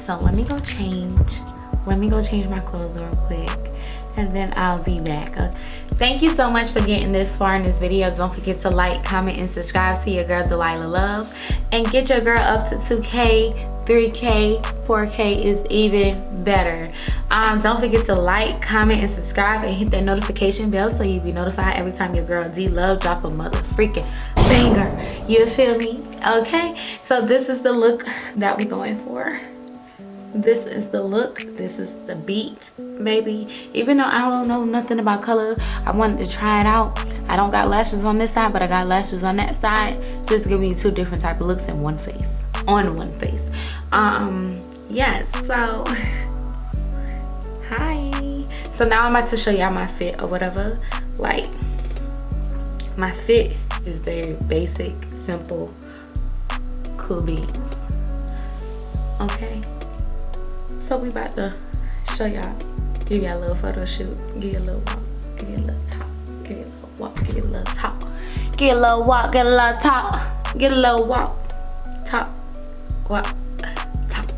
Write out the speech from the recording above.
So let me go change my clothes real quick, and then I'll be back. Thank you so much for getting this far in this video. Don't forget to like, comment, and subscribe to your girl Delilah Love, and get your girl up to 2K, 3K, 4K is even better. Don't forget to like, comment, and subscribe, and hit that notification bell so you'll be notified every time your girl D Love drop a mother freaking banger. You feel me? Okay, so this is the look that we're going for. This is the look, this is the beat, baby. Even though I don't know nothing about color, I wanted to try it out. I don't got lashes on this side, but I got lashes on that side. Just giving you two different type of looks in one face, on one face. Yes, so hi. So now I'm about to show y'all my fit or whatever. Like, my fit is very basic, simple, cool beans. Okay, so we about to show y'all, give y'all a little photo shoot, give you a little walk, give you a little talk, give you a little walk, give you a little talk, get a little walk, get a little talk, get a little walk, talk, walk, talk.